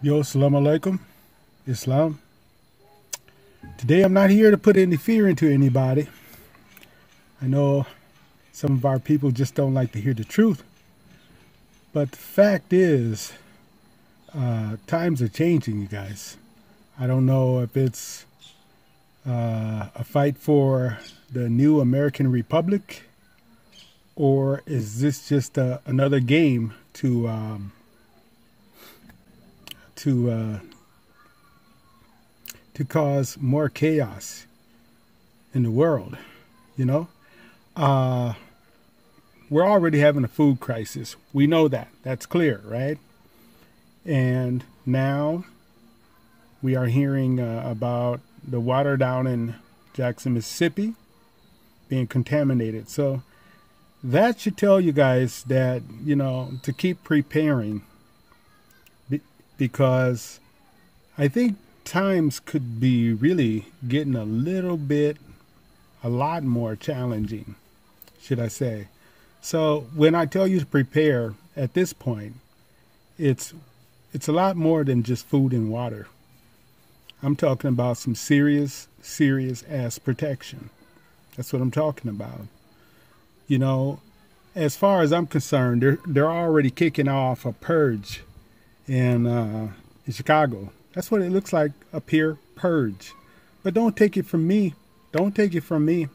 Yo, assalamu alaikum, Islam. Today I'm not here to put any fear into anybody. I know some of our people just don't like to hear the truth. But the fact is, times are changing, you guys. I don't know if it's a fight for the new American Republic, or is this just another game to cause more chaos in the world, you know? We're already having a food crisis. We know that. That's clear, right? And now we are hearing about the water down in Jackson, Mississippi being contaminated. So that should tell you guys that, you know, to keep preparing, because I think times could be really getting a lot more challenging, should I say. So when I tell you to prepare at this point, it's a lot more than just food and water. I'm talking about some serious ass protection. That's what I'm talking about. You know, as far as I'm concerned, they're already kicking off a purge in Chicago. That's what it looks like up here, purge. But don't take it from me. Don't take it from me.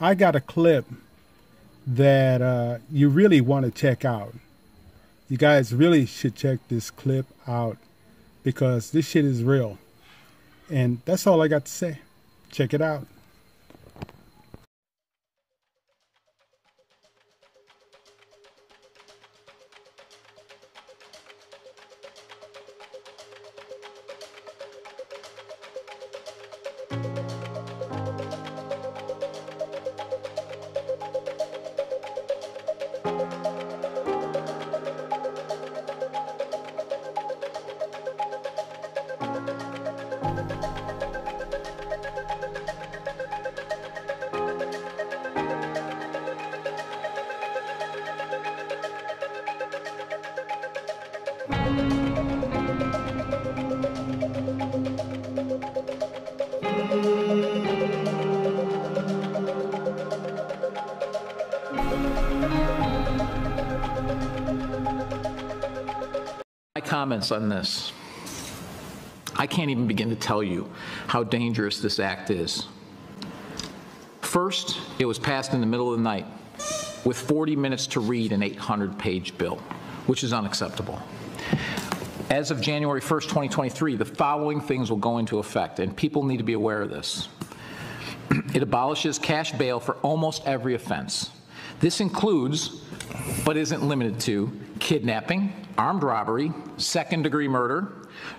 I got a clip that you really want to check out. You guys really should check this clip out, because this shit is real. And that's all I got to say. Check it out. My comments on this. I can't even begin to tell you how dangerous this act is. First, it was passed in the middle of the night with 40 minutes to read an 800-page bill, which is unacceptable. As of January 1st, 2023, the following things will go into effect, and people need to be aware of this. It abolishes cash bail for almost every offense. This includes, but isn't limited to, kidnapping, armed robbery, second-degree murder,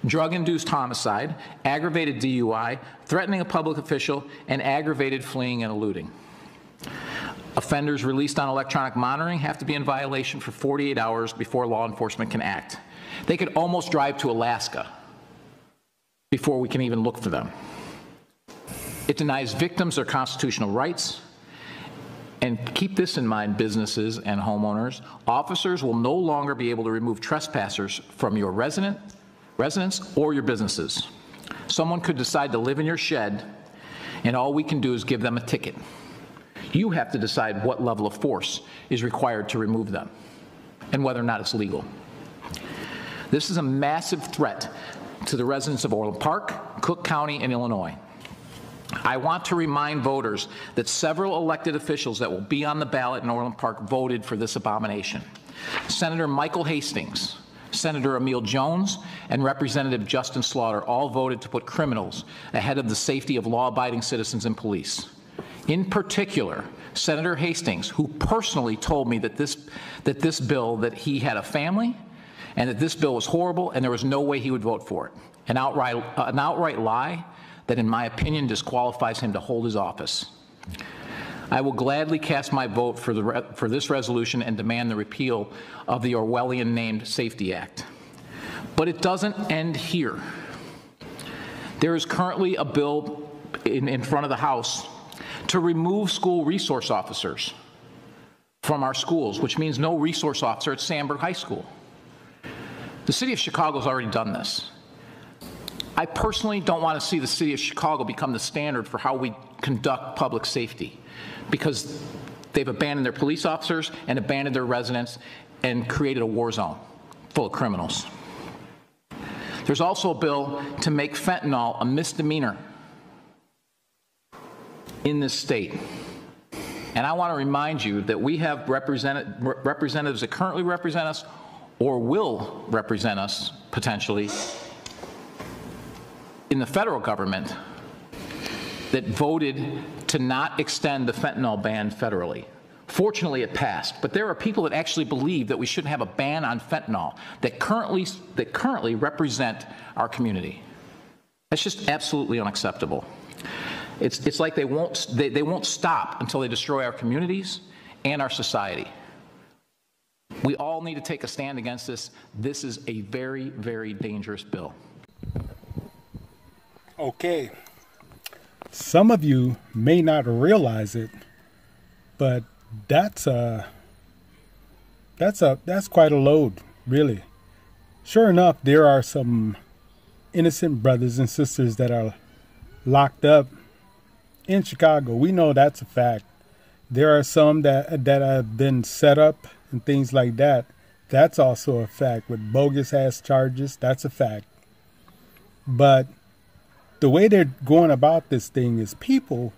drug-induced homicide, aggravated DUI, threatening a public official, and aggravated fleeing and eluding. Offenders released on electronic monitoring have to be in violation for 48 hours before law enforcement can act. They could almost drive to Alaska before we can even look for them. It denies victims their constitutional rights. And keep this in mind, businesses and homeowners. Officers will no longer be able to remove trespassers from your residence or your businesses. Someone could decide to live in your shed, and all we can do is give them a ticket. You have to decide what level of force is required to remove them and whether or not it's legal. This is a massive threat to the residents of Orland Park, Cook County, and Illinois. I want to remind voters that several elected officials that will be on the ballot in Orland Park voted for this abomination. Senator Michael Hastings, Senator Emil Jones, and Representative Justin Slaughter all voted to put criminals ahead of the safety of law-abiding citizens and police. In particular, Senator Hastings, who personally told me that that he had a family and that this bill was horrible and there was no way he would vote for it. An outright lie that, in my opinion, disqualifies him to hold his office. I will gladly cast my vote for this resolution and demand the repeal of the Orwellian-named Safety Act. But it doesn't end here. There is currently a bill in front of the House to remove school resource officers from our schools, which means no resource officer at Sandburg High School. The city of Chicago has already done this. I personally don't want to see the city of Chicago become the standard for how we conduct public safety, because they've abandoned their police officers and abandoned their residents and created a war zone full of criminals. There's also a bill to make fentanyl a misdemeanor in this state. And I want to remind you that we have representatives that currently represent us or will represent us potentially in the federal government that voted to not extend the fentanyl ban federally. Fortunately, it passed, but there are people that actually believe that we shouldn't have a ban on fentanyl that currently represent our community. That's just absolutely unacceptable. It's like they won't stop until they destroy our communities and our society. We all need to take a stand against this. This is a very, very dangerous bill. Okay. Some of you may not realize it, but that's quite a load, really. Sure enough, there are some innocent brothers and sisters that are locked up in Chicago. We know that's a fact. There are some that have been set up and things like that. That's also a fact. With bogus ass charges, that's a fact. But the way they're going about this thing is people,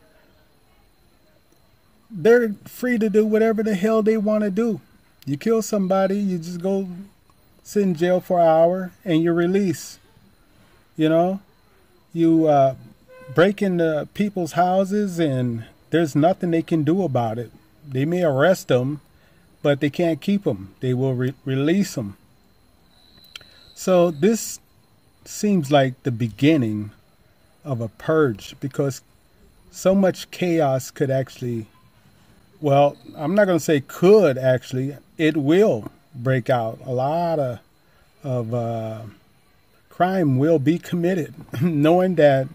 they're free to do whatever the hell they want to do. You kill somebody, you just go sit in jail for an hour and you're released. You know, you break into people's houses and there's nothing they can do about it. They may arrest them, but they can't keep them. They will release them. So this seems like the beginning of a purge, because so much chaos could actually, well, I'm not going to say could actually, it will break out. A lot of crime will be committed, knowing that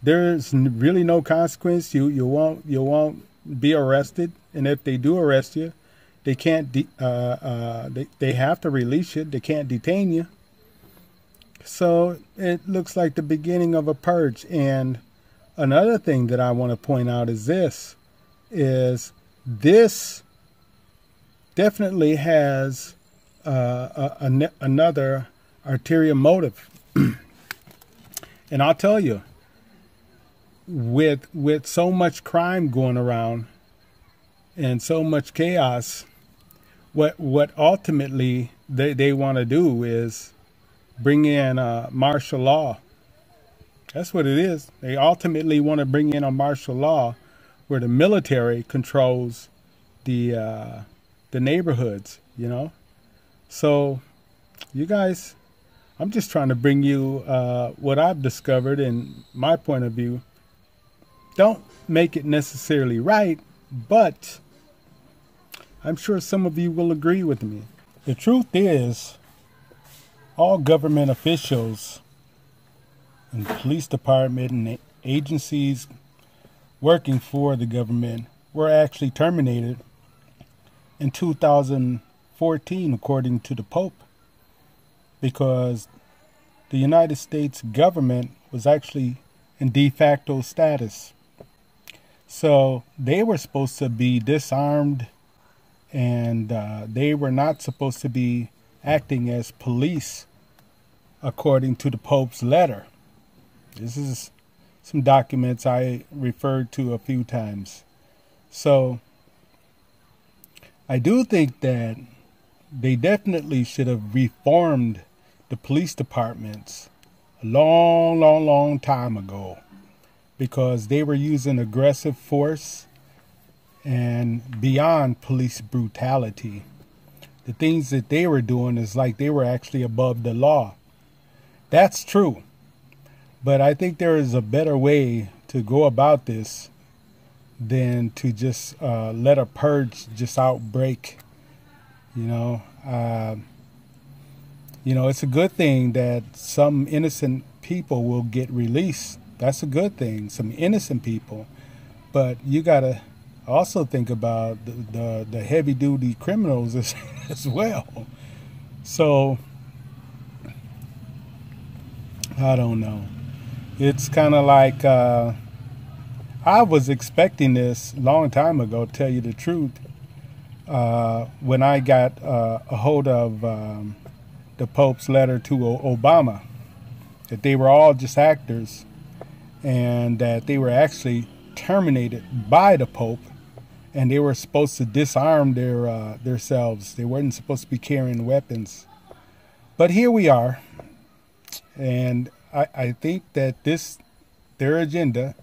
there's really no consequence. You won't be arrested, and if they do arrest you, they can't. They have to release you. They can't detain you. So it looks like the beginning of a purge. And another thing that I want to point out is this definitely has another ulterior motive. And I'll tell you, with so much crime going around and so much chaos, what ultimately they want to do is bring in martial law. That's what it is. They ultimately want to bring in a martial law where the military controls the neighborhoods, you know. So you guys, I'm just trying to bring you what I've discovered and my point of view. Don't make it necessarily right, but I'm sure some of you will agree with me. The truth is, all government officials and police department and agencies working for the government were actually terminated in 2014, according to the Pope, because the United States government was actually in de facto status. So they were supposed to be disarmed, and they were not supposed to be acting as police, according to the Pope's letter. This is some documents I referred to a few times. So I do think that they definitely should have reformed the police departments a long time ago, because they were using aggressive force and beyond police brutality. The things that they were doing is like they were actually above the law. That's true. But I think there is a better way to go about this than to just let a purge just outbreak. You know, it's a good thing that some innocent people will get released. That's a good thing, some innocent people. But you got to also think about the heavy-duty criminals as well. So, I don't know. It's kind of like I was expecting this a long time ago, to tell you the truth. When I got a hold of the Pope's letter to Obama, that they were all just actors and that they were actually terminated by the Pope, and they were supposed to disarm themselves. They weren't supposed to be carrying weapons. But here we are, and I think that their agenda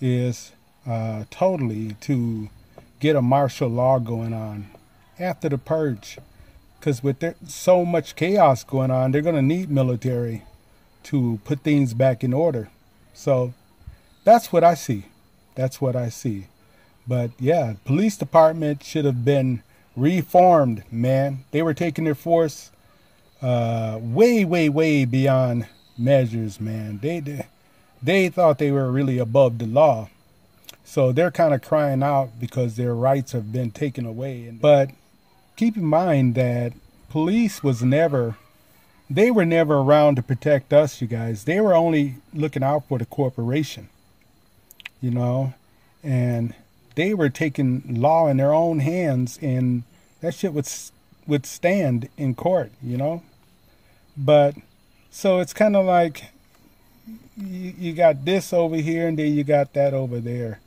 is totally to get a martial law going on after the purge. Because with so much chaos going on, they're going to need military to put things back in order. So that's what I see. That's what I see. But yeah, police department should have been reformed, man. They were taking their force way, way, way beyond measures, man. They thought they were really above the law. So they're kind of crying out because their rights have been taken away. But keep in mind that police were never around to protect us, you guys. They were only looking out for the corporation, you know, and they were taking law in their own hands, and that shit would stand in court, you know. But so it's kind of like you got this over here and then you got that over there.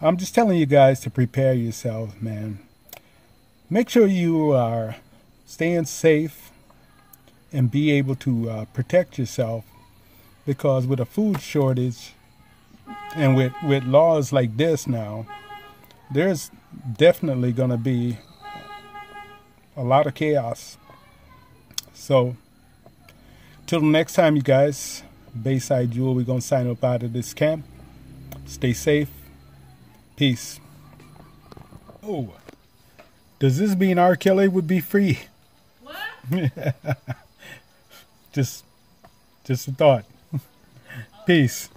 I'm just telling you guys to prepare yourselves, man. Make sure you are staying safe and be able to protect yourself, because with a food shortage and with laws like this now, there's definitely going to be a lot of chaos. So till next time, you guys, BEYSIDE JEWEL, we're going to sign up out of this camp. Stay safe. Peace. Oh, does this mean R. Kelly would be free? What? just a thought. Peace.